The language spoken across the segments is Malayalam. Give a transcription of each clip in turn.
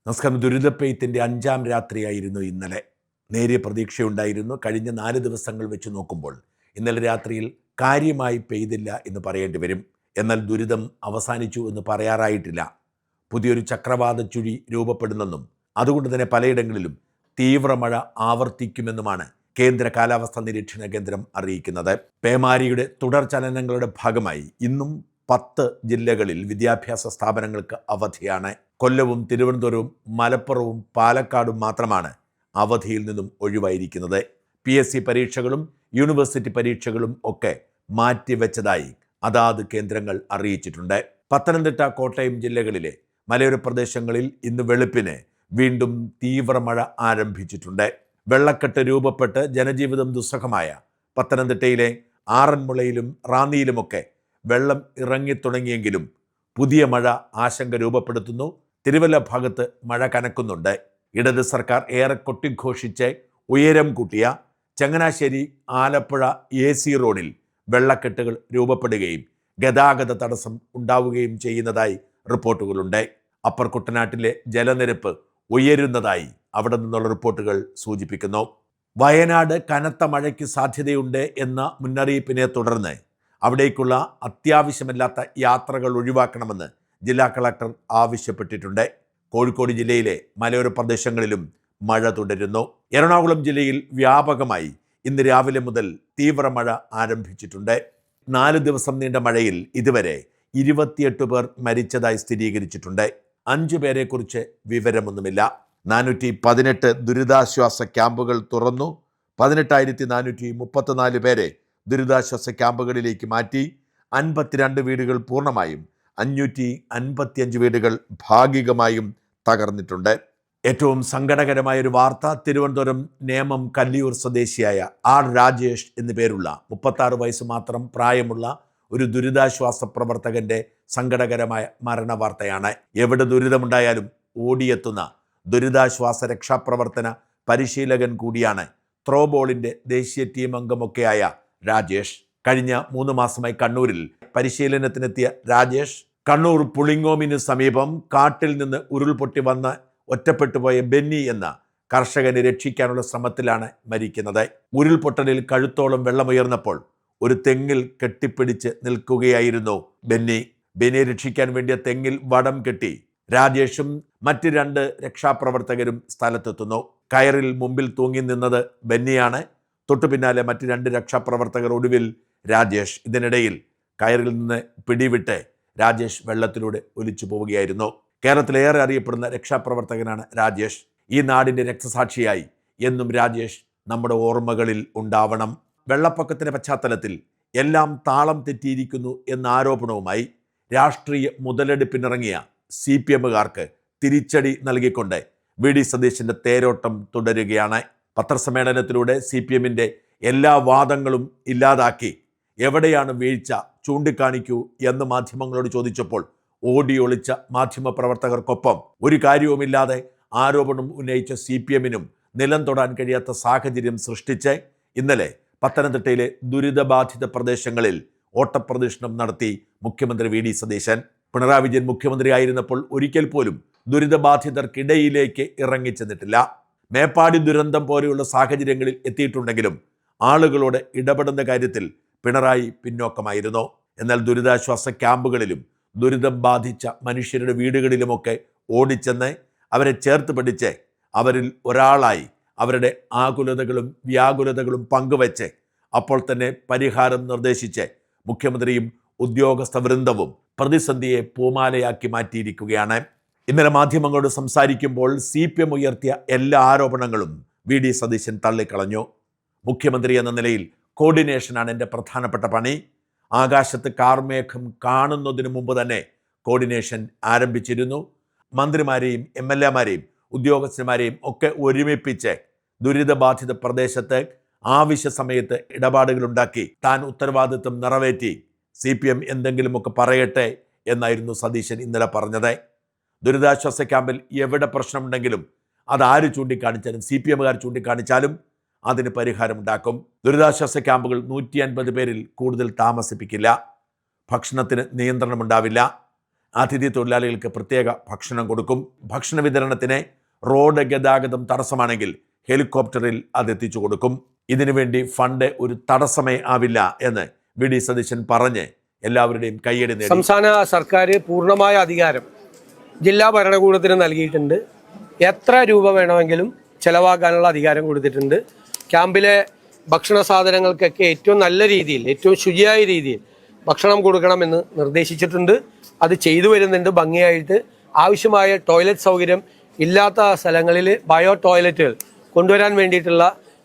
നമസ്കാരം. ദുരിതപ്പെയ്ത്തിൻ്റെ 5-ാം രാത്രിയായിരുന്നു ഇന്നലെ. നേരിയ പ്രതീക്ഷയുണ്ടായിരുന്നു. കഴിഞ്ഞ 4 ദിവസങ്ങൾ വെച്ച് നോക്കുമ്പോൾ ഇന്നലെ രാത്രിയിൽ കാര്യമായി പെയ്തില്ല എന്ന് പറയേണ്ടി വരും. എന്നാൽ ദുരിതം അവസാനിച്ചു എന്ന് പറയാറായിട്ടില്ല. പുതിയൊരു ചക്രവാത ചുഴി രൂപപ്പെടുന്നെന്നും അതുകൊണ്ട് തന്നെ പലയിടങ്ങളിലും തീവ്രമഴ ആവർത്തിക്കുമെന്നുമാണ് കേന്ദ്ര കാലാവസ്ഥാ നിരീക്ഷണ കേന്ദ്രം അറിയിക്കുന്നത്. പേമാരിയുടെ തുടർചലനങ്ങളുടെ ഭാഗമായി ഇന്നും 10 ജില്ലകളിൽ വിദ്യാഭ്യാസ സ്ഥാപനങ്ങൾക്ക് അവധിയാണ്. കൊല്ലവും തിരുവനന്തപുരവും മലപ്പുറവും പാലക്കാടും മാത്രമാണ് അവധിയിൽ നിന്നും ഒഴിവായിരിക്കുന്നത്. PSC പരീക്ഷകളും യൂണിവേഴ്സിറ്റി പരീക്ഷകളും ഒക്കെ മാറ്റിവെച്ചതായി അതാത് കേന്ദ്രങ്ങൾ അറിയിച്ചിട്ടുണ്ട്. പത്തനംതിട്ട, കോട്ടയം ജില്ലകളിലെ മലയോര പ്രദേശങ്ങളിൽ ഇന്ന് വെളുപ്പിന് വീണ്ടും തീവ്രമഴ ആരംഭിച്ചിട്ടുണ്ട്. വെള്ളക്കെട്ട് രൂപപ്പെട്ട് ജനജീവിതം ദുസ്സഹമായ പത്തനംതിട്ടയിലെ ആറന്മുളയിലും റാന്നിയിലുമൊക്കെ വെള്ളം ഇറങ്ങിത്തുടങ്ങിയെങ്കിലും പുതിയ മഴ ആശങ്ക രൂപപ്പെടുത്തുന്നു. തിരുവല്ല ഭാഗത്ത് മഴ കനക്കുന്നുണ്ട്. ഇടത് സർക്കാർ ഏറെ കൊട്ടിഘോഷിച്ച് ഉയരം കൂട്ടിയ ചങ്ങനാശ്ശേരി ആലപ്പുഴ AC റോഡിൽ വെള്ളക്കെട്ടുകൾ രൂപപ്പെടുകയും ഗതാഗത തടസ്സം ഉണ്ടാവുകയും ചെയ്യുന്നതായി റിപ്പോർട്ടുകളുണ്ട്. അപ്പർ കുട്ടനാട്ടിലെ ജലനിരപ്പ് ഉയരുന്നതായി അവിടെ നിന്നുള്ള റിപ്പോർട്ടുകൾ സൂചിപ്പിക്കുന്നു. വയനാട് കനത്ത മഴയ്ക്ക് സാധ്യതയുണ്ട് എന്ന മുന്നറിയിപ്പിനെ തുടർന്ന് അവിടേക്കുള്ള അത്യാവശ്യമല്ലാത്ത യാത്രകൾ ഒഴിവാക്കണമെന്ന് ജില്ലാ കളക്ടർ ആവശ്യപ്പെട്ടിട്ടുണ്ട്. കോഴിക്കോട് ജില്ലയിലെ മലയോര പ്രദേശങ്ങളിലും മഴ തുടരുന്നു. എറണാകുളം ജില്ലയിൽ വ്യാപകമായി ഇന്ന് രാവിലെ മുതൽ തീവ്രമഴ ആരംഭിച്ചിട്ടുണ്ട്. 4 ദിവസം നീണ്ട മഴയിൽ ഇതുവരെ 28 പേർ മരിച്ചതായി സ്ഥിരീകരിച്ചിട്ടുണ്ട്. 5 പേരെക്കുറിച്ച് വിവരമൊന്നുമില്ല. 418 ദുരിതാശ്വാസ ക്യാമ്പുകൾ തുറന്നു. 18,434 പേരെ ദുരിതാശ്വാസ ക്യാമ്പുകളിലേക്ക് മാറ്റി. 52 വീടുകൾ പൂർണ്ണമായും 555 വീടുകൾ ഭാഗികമായും തകർന്നിട്ടുണ്ട്. ഏറ്റവും സങ്കടകരമായൊരു വാർത്ത, തിരുവനന്തപുരം നേമം കല്ലിയൂർ സ്വദേശിയായ R. രാജേഷ് എന്നു പേരുള്ള 36 വയസ്സ് മാത്രം പ്രായമുള്ള ഒരു ദുരിതാശ്വാസ പ്രവർത്തകന്റെ സങ്കടകരമായ മരണവാർത്തയാണ്. എവിടെ ദുരിതമുണ്ടായാലും ഓടിയെത്തുന്ന ദുരിതാശ്വാസ രക്ഷാപ്രവർത്തന പരിശീലകൻ കൂടിയാണ്. ത്രോബോളിന്റെ ദേശീയ ടീം അംഗമൊക്കെയായ രാജേഷ് കഴിഞ്ഞ 3 മാസമായി കണ്ണൂരിൽ പരിശീലനത്തിനെത്തിയ രാജേഷ് കണ്ണൂർ പുളിങ്ങോമിന് സമീപം കാട്ടിൽ നിന്ന് ഉരുൾപൊട്ടി വന്ന് ഒറ്റപ്പെട്ടുപോയ ബെന്നി എന്ന കർഷകനെ രക്ഷിക്കാനുള്ള ശ്രമത്തിലാണ് മരിക്കുന്നത്. ഉരുൾപൊട്ടലിൽ കഴുത്തോളം വെള്ളമുയർന്നപ്പോൾ ഒരു തെങ്ങിൽ കെട്ടിപ്പിടിച്ച് നിൽക്കുകയായിരുന്നു ബെന്നി. ബെന്നിയെ രക്ഷിക്കാൻ വേണ്ടിയ തെങ്ങിൽ വടം കെട്ടി രാജേഷും മറ്റ് 2 രക്ഷാപ്രവർത്തകരും സ്ഥലത്തെത്തുന്നു. കയറിൽ മുമ്പിൽ തൂങ്ങി നിന്നത് ബെന്നിയാണ്. തൊട്ടു പിന്നാലെ മറ്റ് 2 രക്ഷാപ്രവർത്തകർ, ഒടുവിൽ രാജേഷ്. ഇതിനിടയിൽ കയറിൽ നിന്ന് പിടിവിട്ട് രാജേഷ് വെള്ളത്തിലൂടെ ഒലിച്ചു പോവുകയായിരുന്നു. കേരളത്തിലേറെ അറിയപ്പെടുന്ന രക്ഷാപ്രവർത്തകനാണ് രാജേഷ്. ഈ നാടിൻ്റെ രക്തസാക്ഷിയായി എന്നും രാജേഷ് നമ്മുടെ ഓർമ്മകളിൽ ഉണ്ടാവണം. വെള്ളപ്പൊക്കത്തിൻ്റെ പശ്ചാത്തലത്തിൽ എല്ലാം താളം തെറ്റിയിരിക്കുന്നു എന്ന ആരോപണവുമായി രാഷ്ട്രീയ മുതലെടുപ്പിനിറങ്ങിയ CPMകാർക്ക് തിരിച്ചടി നൽകിക്കൊണ്ട് VD സതീശൻ്റെ തേരോട്ടം തുടരുകയാണ്. പത്രസമ്മേളനത്തിലൂടെ CPMൻ്റെ എല്ലാ വാദങ്ങളും ഇല്ലാതാക്കി എവിടെയാണ് വീഴ്ച ചൂണ്ടിക്കാണിക്കൂ എന്ന് മാധ്യമങ്ങളോട് ചോദിച്ചപ്പോൾ ഓടിയൊളിച്ച മാധ്യമപ്രവർത്തകർക്കൊപ്പം ഒരു കാര്യവുമില്ലാതെ ആരോപണം ഉന്നയിച്ച CPMനും നിലം തൊടാൻ കഴിയാത്ത സാഹചര്യം സൃഷ്ടിച്ച് ഇന്നലെ പത്തനംതിട്ടയിലെ ദുരിതബാധിത പ്രദേശങ്ങളിൽ ഓട്ടപ്രദക്ഷിണം നടത്തി മുഖ്യമന്ത്രി VD സതീശൻ. പിണറായി വിജയൻ മുഖ്യമന്ത്രിയായിരുന്നപ്പോൾ ഒരിക്കൽ പോലും ദുരിതബാധിതർക്കിടയിലേക്ക് ഇറങ്ങിച്ചെന്നിട്ടില്ല. മേപ്പാടി ദുരന്തം പോലെയുള്ള സാഹചര്യങ്ങളിൽ എത്തിയിട്ടുണ്ടെങ്കിലും ആളുകളോട് ഇടപെടുന്ന കാര്യത്തിൽ പിണറായി പിന്നോക്കമായിരുന്നു. എന്നാൽ ദുരിതാശ്വാസ ക്യാമ്പുകളിലും ദുരിതം ബാധിച്ച മനുഷ്യരുടെ വീടുകളിലുമൊക്കെ ഓടിച്ചെന്ന് അവരെ ചേർത്ത് പിടിച്ച് അവരിൽ ഒരാളായി അവരുടെ ആകുലതകളും വ്യാകുലതകളും പങ്കുവെച്ച് അപ്പോൾ തന്നെ പരിഹാരം നിർദ്ദേശിച്ച് മുഖ്യമന്ത്രിയും ഉദ്യോഗസ്ഥ വൃന്ദവും പ്രതിസന്ധിയെ പൂമാലയാക്കി മാറ്റിയിരിക്കുകയാണ്. ഇന്നലെ മാധ്യമങ്ങളോട് സംസാരിക്കുമ്പോൾ CPM ഉയർത്തിയ എല്ലാ ആരോപണങ്ങളും VD സതീശൻ തള്ളിക്കളഞ്ഞു. മുഖ്യമന്ത്രി എന്ന നിലയിൽ കോർഡിനേഷനാണ് എൻ്റെ പ്രധാനപ്പെട്ട പണി. ആകാശത്ത് കാർമേഘം കാണുന്നതിന് മുമ്പ് തന്നെ കോർഡിനേഷൻ ആരംഭിച്ചിരുന്നു. മന്ത്രിമാരെയും MLAമാരെയും ഉദ്യോഗസ്ഥന്മാരെയും ഒക്കെ ഒരുമിപ്പിച്ച് ദുരിതബാധിത പ്രദേശത്ത് ആവശ്യ സമയത്ത് ഇടപാടുകളുണ്ടാക്കി താൻ ഉത്തരവാദിത്വം നിറവേറ്റി CPM എന്തെങ്കിലുമൊക്കെ പറയട്ടെ എന്നായിരുന്നു സതീശൻ ഇന്നലെ പറഞ്ഞത്. ദുരിതാശ്വാസ ക്യാമ്പിൽ എവിടെ പ്രശ്നമുണ്ടെങ്കിലും അതാര് ചൂണ്ടിക്കാണിച്ചാലും, CPMകാർ ചൂണ്ടിക്കാണിച്ചാലും അതിന് പരിഹാരമുണ്ടാക്കും. ദുരിതാശ്വാസ ക്യാമ്പുകൾ 150 പേരിൽ കൂടുതൽ താമസിപ്പിക്കില്ല. ഭക്ഷണത്തിന് നിയന്ത്രണമുണ്ടാവില്ല. അതിഥി തൊഴിലാളികൾക്ക് പ്രത്യേക ഭക്ഷണം കൊടുക്കും. ഭക്ഷണ വിതരണത്തിന് റോഡ് ഗതാഗതം തടസ്സമാണെങ്കിൽ ഹെലികോപ്റ്ററിൽ അതെത്തിച്ചു കൊടുക്കും. ഇതിനുവേണ്ടി ഫണ്ട് ഒരു തടസ്സമേ ആവില്ല എന്ന് വി ഡി സതീശൻ പറഞ്ഞ് എല്ലാവരുടെയും കയ്യടി നേടി. സംസ്ഥാന സർക്കാർ പൂർണ്ണമായ അധികാരം ജില്ലാ ഭരണകൂടത്തിന് നൽകിയിട്ടുണ്ട്. എത്ര രൂപ വേണമെങ്കിലും ചെലവാക്കാനുള്ള അധികാരം കൊടുത്തിട്ടുണ്ട്. ക്യാമ്പിലെ ഭക്ഷണ സാധനങ്ങൾക്കൊക്കെ ഏറ്റവും നല്ല രീതിയിൽ, ഏറ്റവും ശുചിയായ രീതിയിൽ ഭക്ഷണം കൊടുക്കണമെന്ന് നിർദ്ദേശിച്ചിട്ടുണ്ട്. അത് ചെയ്തു വരുന്നുണ്ട് ഭംഗിയായിട്ട്. ആവശ്യമായ ടോയ്ലറ്റ് സൗകര്യം ഇല്ലാത്ത സ്ഥലങ്ങളിൽ ബയോ ടോയ്ലറ്റുകൾ കൊണ്ടുവരാൻ വേണ്ടിയിട്ടുള്ള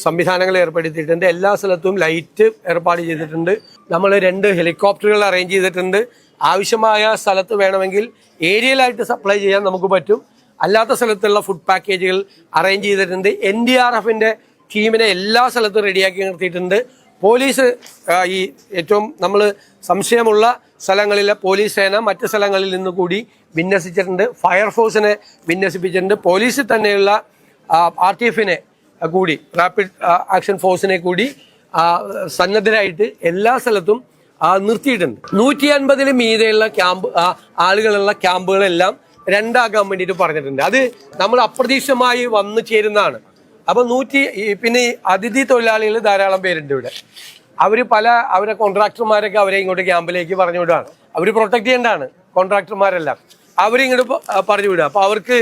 സംവിധാനങ്ങൾ ഏർപ്പെടുത്തിയിട്ടുണ്ട്. എല്ലാ സ്ഥലത്തും ലൈറ്റ് ഏർപ്പാട് ചെയ്തിട്ടുണ്ട്. നമ്മൾ 2 ഹെലികോപ്റ്ററുകൾ അറേഞ്ച് ചെയ്തിട്ടുണ്ട്. ആവശ്യമായ സ്ഥലത്ത് വേണമെങ്കിൽ ഏരിയയിലായിട്ട് സപ്ലൈ ചെയ്യാൻ നമുക്ക് പറ്റും. അല്ലാത്ത സ്ഥലത്തുള്ള ഫുഡ് പാക്കേജുകൾ അറേഞ്ച് ചെയ്തിട്ടുണ്ട്. NDRFന്റെ ടീമിനെ എല്ലാ സ്ഥലത്തും റെഡിയാക്കി നിർത്തിയിട്ടുണ്ട്. പോലീസ് ഈ ഏറ്റവും നമ്മൾ സംശയമുള്ള സ്ഥലങ്ങളിലെ പോലീസ് സേന മറ്റ് സ്ഥലങ്ങളിൽ നിന്ന് കൂടി വിന്യസിച്ചിട്ടുണ്ട്. ഫയർഫോഴ്സിനെ വിന്യസിപ്പിച്ചിട്ടുണ്ട്. പോലീസിൽ തന്നെയുള്ള RTFനെ കൂടി, റാപ്പിഡ് ആക്ഷൻ ഫോഴ്സിനെ കൂടി സന്നദ്ധരായിട്ട് എല്ലാ സ്ഥലത്തും നിർത്തിയിട്ടുണ്ട്. 150 മീതെയുള്ള ആളുകളുള്ള ക്യാമ്പുകളെല്ലാം 2 ആക്കാൻ വേണ്ടിയിട്ട് പറഞ്ഞിട്ടുണ്ട്. അത് നമ്മൾ അപ്രതീക്ഷിതമായി വന്നു ചേരുന്നതാണ്. അപ്പൊ പിന്നെ അതിഥി തൊഴിലാളികൾ ധാരാളം പേരുണ്ട് ഇവിടെ. അവരെ കോൺട്രാക്ടർമാരൊക്കെ അവരെ ഇങ്ങോട്ട് ക്യാമ്പിലേക്ക് പറഞ്ഞു വിടുകയാണ്. അവർ പ്രൊട്ടക്ട് ചെയ്യേണ്ടതാണ് കോൺട്രാക്ടർമാരെല്ലാം. അവരിങ്ങോട്ട് പറഞ്ഞു വിടുക. അപ്പൊ അവർക്ക്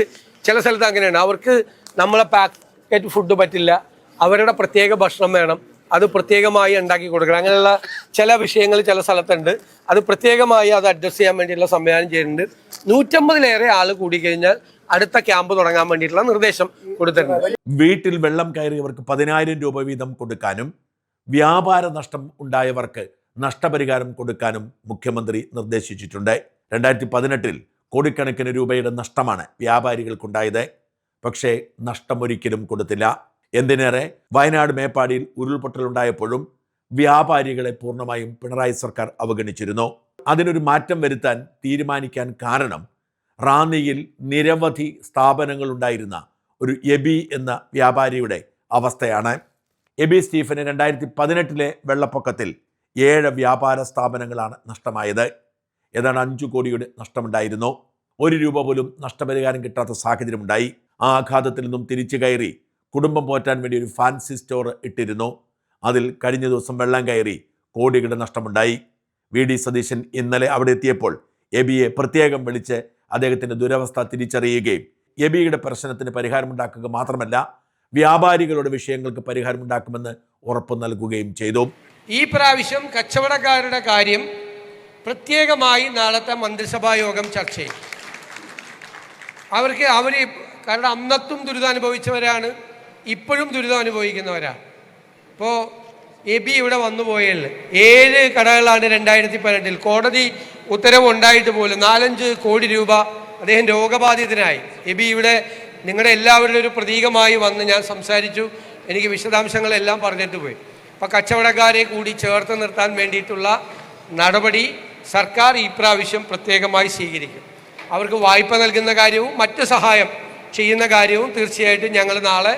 ചില സ്ഥലത്ത് അങ്ങനെയാണ്. അവർക്ക് നമ്മളെ പാക്കറ്റ് ഫുഡ് പറ്റില്ല, അവരുടെ പ്രത്യേക ഭക്ഷണം വേണം, അത് പ്രത്യേകമായി ഉണ്ടാക്കി കൊടുക്കണം. അങ്ങനെയുള്ള ചില വിഷയങ്ങൾ ചില സ്ഥലത്തുണ്ട്. അത് പ്രത്യേകമായി അത് അഡ്രസ് ചെയ്യാൻ വേണ്ടിയിട്ടുള്ള സംവിധാനം ചെയ്യുന്നുണ്ട്. 150-ലേറെ ആൾ കൂടിക്കഴിഞ്ഞാൽ അടുത്ത ക്യാമ്പ് തുടങ്ങാൻ വേണ്ടിയിട്ടുള്ള നിർദ്ദേശം കൊടുത്തിട്ടുണ്ട്. വീട്ടിൽ വെള്ളം കയറിയവർക്ക് 10,000 രൂപ വീതം കൊടുക്കാനും വ്യാപാര നഷ്ടം ഉണ്ടായവർക്ക് നഷ്ടപരിഹാരം കൊടുക്കാനും മുഖ്യമന്ത്രി നിർദ്ദേശിച്ചിട്ടുണ്ട്. 2018 കോടിക്കണക്കിന് രൂപയുടെ നഷ്ടമാണ് വ്യാപാരികൾക്കുണ്ടായത്. പക്ഷേ നഷ്ടമൊരിക്കലും കൊടുത്തില്ല. എന്തിനേറെ വയനാട് മേപ്പാടിയിൽ ഉരുൾപൊട്ടലുണ്ടായപ്പോഴും വ്യാപാരികളെ പൂർണ്ണമായും പിണറായി സർക്കാർ അവഗണിച്ചിരുന്നു. അതിനൊരു മാറ്റം വരുത്താൻ തീരുമാനിക്കാൻ കാരണം റാന്നിയിൽ നിരവധി സ്ഥാപനങ്ങൾ ഉണ്ടായിരുന്ന ഒരു എബി എന്ന വ്യാപാരിയുടെ അവസ്ഥയാണ്. എബി സ്റ്റീഫന് 2018 വെള്ളപ്പൊക്കത്തിൽ 7 വ്യാപാര സ്ഥാപനങ്ങളാണ് നഷ്ടമായത്. ഏതാണ്ട് 5 കോടിയുടെ നഷ്ടമുണ്ടായിരുന്നു. 1 രൂപ പോലും നഷ്ടപരിഹാരം കിട്ടാത്ത സാഹചര്യമുണ്ടായി. ആ ആഘാതത്തിൽ നിന്നും തിരിച്ചു കയറി കുടുംബം പോറ്റാൻ വേണ്ടി ഒരു ഫാൻസി സ്റ്റോർ ഇട്ടിരുന്നു. അതിൽ കഴിഞ്ഞ ദിവസം വെള്ളം കയറി കോടികളുടെ നഷ്ടമുണ്ടായി. വി ഡി സതീശൻ ഇന്നലെ അവിടെ എത്തിയപ്പോൾ എബിയെ പ്രത്യേകം വിളിച്ച് അദ്ദേഹത്തിൻ്റെ ദുരവസ്ഥ തിരിച്ചറിയുകയും എബിയുടെ പ്രശ്നത്തിന് പരിഹാരമുണ്ടാക്കുക മാത്രമല്ല വ്യാപാരികളുടെ വിഷയങ്ങൾക്ക് പരിഹാരമുണ്ടാക്കുമെന്ന് ഉറപ്പ് നൽകുകയും ചെയ്തു. ഈ പ്രാവശ്യം കച്ചവടക്കാരുടെ കാര്യം പ്രത്യേകമായി നാളത്തെ മന്ത്രിസഭാ യോഗം ചർച്ച ചെയ്യും. കാരണം അന്നത്തും ദുരിതം അനുഭവിച്ചവരാണ്, ഇപ്പോഴും ദുരിതം അനുഭവിക്കുന്നവരാണ്. ഇപ്പോൾ എബി ഇവിടെ വന്നു പോയാൽ 7 കടകളാണ് 2018 കോടതി ഉത്തരവ് ഉണ്ടായിട്ട് പോലും 4-5 കോടി രൂപ അദ്ദേഹം രോഗബാധിതനായി. എബി ഇവിടെ നിങ്ങളുടെ എല്ലാവരുടെ ഒരു പ്രതീകമായി വന്ന് ഞാൻ സംസാരിച്ചു. എനിക്ക് വിശദാംശങ്ങളെല്ലാം പറഞ്ഞിട്ട് പോയി. അപ്പോൾ കച്ചവടക്കാരെ കൂടി ചേർത്ത് നിർത്താൻ വേണ്ടിയിട്ടുള്ള നടപടി സർക്കാർ ഈ പ്രാവശ്യം പ്രത്യേകമായി സ്വീകരിക്കും. അവർക്ക് വായ്പ നൽകുന്ന കാര്യവും മറ്റ് സഹായം ചെയ്യുന്ന കാര്യവും തീർച്ചയായിട്ടും ഞങ്ങൾ നാളെ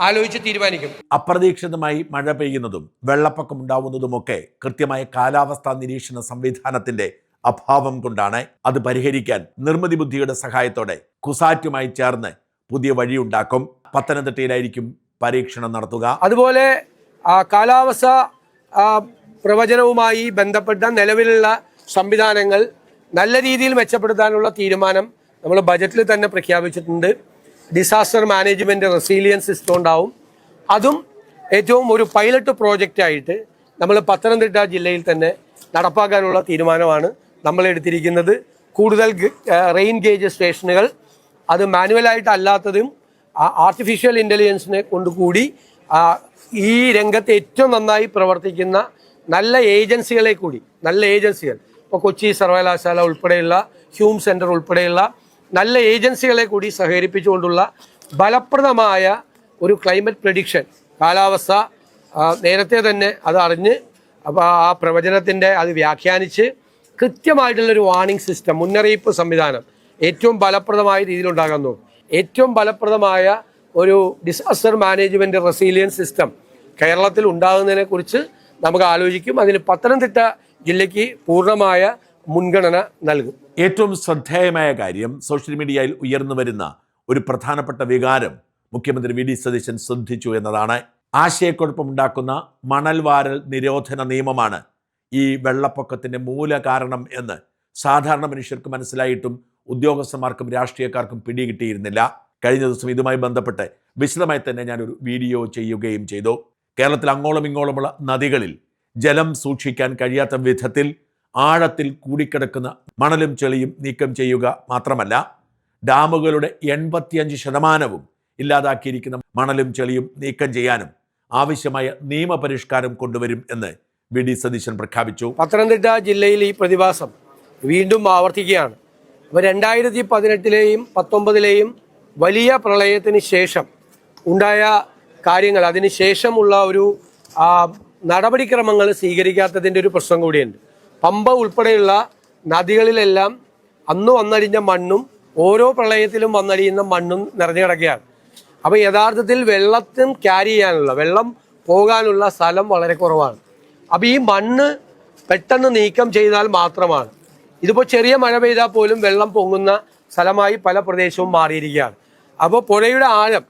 ആലോചിച്ച് തീരുമാനിക്കും. അപ്രതീക്ഷിതമായി മഴ പെയ്യുന്നതും വെള്ളപ്പൊക്കം ഉണ്ടാവുന്നതുമൊക്കെ കൃത്യമായ കാലാവസ്ഥാ നിരീക്ഷണ സംവിധാനത്തിന്റെ അഭാവം കൊണ്ടാണ്. അത് പരിഹരിക്കാൻ നിർമ്മിതി ബുദ്ധിയുടെ സഹായത്തോടെ കുസാറ്റുമായി ചേർന്ന് പുതിയ വഴിയുണ്ടാക്കും. പത്തനംതിട്ടയിലായിരിക്കും പരീക്ഷണം നടത്തുക. അതുപോലെ കാലാവസ്ഥ പ്രവചനവുമായി ബന്ധപ്പെട്ട നിലവിലുള്ള സംവിധാനങ്ങൾ നല്ല രീതിയിൽ മെച്ചപ്പെടുത്താനുള്ള തീരുമാനം നമ്മൾ ബജറ്റിൽ തന്നെ പ്രഖ്യാപിച്ചിട്ടുണ്ട്. ഡിസാസ്റ്റർ മാനേജ്മെൻറ്റ് റെസീലിയൻസ് സിസ്റ്റം ഉണ്ടാവും. അതും ഏറ്റവും ഒരു പൈലറ്റ് പ്രോജക്റ്റായിട്ട് നമ്മൾ പത്തനംതിട്ട ജില്ലയിൽ തന്നെ നടപ്പാക്കാനുള്ള തീരുമാനമാണ് നമ്മൾ എടുത്തിരിക്കുന്നത്. കൂടുതൽ റെയിൻ ഗേജ് സ്റ്റേഷനുകൾ, അത് മാനുവലായിട്ട് അല്ലാത്തതും ആർട്ടിഫിഷ്യൽ ഇൻ്റലിജൻസിനെ കൊണ്ടുകൂടി ഈ രംഗത്ത് ഏറ്റവും നന്നായി പ്രവർത്തിക്കുന്ന നല്ല ഏജൻസികൾ, ഇപ്പോൾ കൊച്ചി സർവകലാശാല ഉൾപ്പെടെയുള്ള ഹ്യൂം സെൻറ്റർ ഉൾപ്പെടെയുള്ള നല്ല ഏജൻസികളെ കൂടി സഹകരിപ്പിച്ചുകൊണ്ടുള്ള ഫലപ്രദമായ ഒരു ക്ലൈമറ്റ് പ്രഡിക്ഷൻ, കാലാവസ്ഥ നേരത്തെ തന്നെ അത് അറിഞ്ഞ് അപ്പോൾ ആ പ്രവചനത്തിൻ്റെ അത് വ്യാഖ്യാനിച്ച് കൃത്യമായിട്ടുള്ളൊരു വാർണിംഗ് സിസ്റ്റം, മുന്നറിയിപ്പ് സംവിധാനം ഏറ്റവും ഫലപ്രദമായ രീതിയിലുണ്ടാകാൻ നോക്കും. ഏറ്റവും ഫലപ്രദമായ ഒരു ഡിസാസ്റ്റർ മാനേജ്മെൻറ്റ് റെസീലിയൻസ് സിസ്റ്റം കേരളത്തിൽ ഉണ്ടാകുന്നതിനെക്കുറിച്ച് നമുക്ക് ആലോചിക്കും. അതിന് പത്തനംതിട്ട ജില്ലയ്ക്ക് പൂർണ്ണമായ മുൻഗണന നൽകും. ഏറ്റവും ശ്രദ്ധേയമായ കാര്യം, സോഷ്യൽ മീഡിയയിൽ ഉയർന്നു വരുന്ന ഒരു പ്രധാനപ്പെട്ട വികാരം മുഖ്യമന്ത്രി വി ഡി സതീശൻ ശ്രദ്ധിച്ചു എന്നതാണ്. ആശയക്കുഴപ്പമുണ്ടാക്കുന്ന മണൽ വാരൽ നിരോധന നിയമമാണ് ഈ വെള്ളപ്പൊക്കത്തിൻ്റെ മൂല കാരണം എന്ന് സാധാരണ മനുഷ്യർക്ക് മനസ്സിലായിട്ടും ഉദ്യോഗസ്ഥന്മാർക്കും രാഷ്ട്രീയക്കാർക്കും പിടികിട്ടിയിരുന്നില്ല. കഴിഞ്ഞ ദിവസം ഇതുമായി ബന്ധപ്പെട്ട് വിശദമായി തന്നെ ഞാനൊരു വീഡിയോ ചെയ്യുകയും ചെയ്തു. കേരളത്തിൽ അങ്ങോളം ഇങ്ങോളമുള്ള നദികളിൽ ജലം സൂക്ഷിക്കാൻ കഴിയാത്ത വിധത്തിൽ ആഴത്തിൽ കൂടിക്കിടക്കുന്ന മണലും ചെളിയും നീക്കം ചെയ്യുക മാത്രമല്ല, ഡാമുകളുടെ 85% ഇല്ലാതാക്കിയിരിക്കുന്ന മണലും ചെളിയും നീക്കം ചെയ്യാനും ആവശ്യമായ നിയമപരിഷ്കാരം കൊണ്ടുവരും എന്ന് വി ഡി സതീശൻ പ്രഖ്യാപിച്ചു. പത്തനംതിട്ട ജില്ലയിൽ ഈ പ്രതിഭാസം വീണ്ടും ആവർത്തിക്കുകയാണ്. അപ്പോൾ 2018-ലെയും 19-ലെയും വലിയ പ്രളയത്തിന് ശേഷം ഉണ്ടായ കാര്യങ്ങൾ, അതിന് ശേഷമുള്ള ഒരു നടപടിക്രമങ്ങൾ സ്വീകരിക്കാത്തതിൻ്റെ ഒരു പ്രശ്നം കൂടിയുണ്ട്. പമ്പ ഉൾപ്പെടെയുള്ള നദികളിലെല്ലാം അന്ന് വന്നടിഞ്ഞ മണ്ണും ഓരോ പ്രളയത്തിലും വന്നടിയുന്ന മണ്ണും നിറഞ്ഞു കിടക്കുകയാണ്. അപ്പോൾ യഥാർത്ഥത്തിൽ വെള്ളം ക്യാരി ചെയ്യാനുള്ള, വെള്ളം പോകാനുള്ള സ്ഥലം വളരെ കുറവാണ്. അപ്പോൾ ഈ മണ്ണ് പെട്ടെന്ന് നീക്കം ചെയ്താൽ മാത്രമാണ്. ഇതിപ്പോൾ ചെറിയ മഴ പെയ്താൽ പോലും വെള്ളം പൊങ്ങുന്ന സ്ഥലമായി പല പ്രദേശവും മാറിയിരിക്കുകയാണ്. അപ്പോൾ പുഴയുടെ ആഴം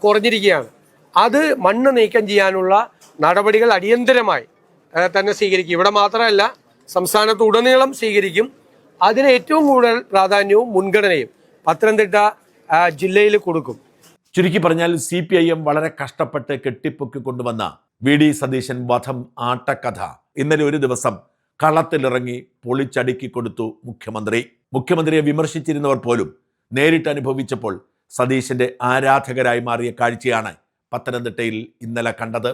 കുറഞ്ഞിരിക്കുകയാണ്. അത് മണ്ണ് നീക്കം ചെയ്യാനുള്ള നടപടികൾ അടിയന്തരമായി തന്നെ സ്വീകരിക്കും. ഇവിടെ മാത്രമല്ല, സംസ്ഥാനത്ത് ഉടനീളം സ്വീകരിക്കും. അതിന് ഏറ്റവും കൂടുതൽ പ്രാധാന്യവും മുൻഗണനയും പത്തനംതിട്ട ജില്ലയിൽ കൊടുക്കും. ചുരുക്കി പറഞ്ഞാൽ CPIM വളരെ കഷ്ടപ്പെട്ട് കെട്ടിപ്പൊക്കി കൊണ്ടുവന്ന വി ഡി സതീശൻ വധം ആട്ടക്കഥ ഇന്നലെ ഒരു ദിവസം കളത്തിലിറങ്ങി പൊളിച്ചടുക്കി കൊടുത്തു മുഖ്യമന്ത്രി. മുഖ്യമന്ത്രിയെ വിമർശിച്ചിരുന്നവർ പോലും നേരിട്ട് അനുഭവിച്ചപ്പോൾ സതീശന്റെ ആരാധകരായി മാറിയ കാഴ്ചയാണ് പത്തനംതിട്ടയിൽ ഇന്നലെ കണ്ടത്.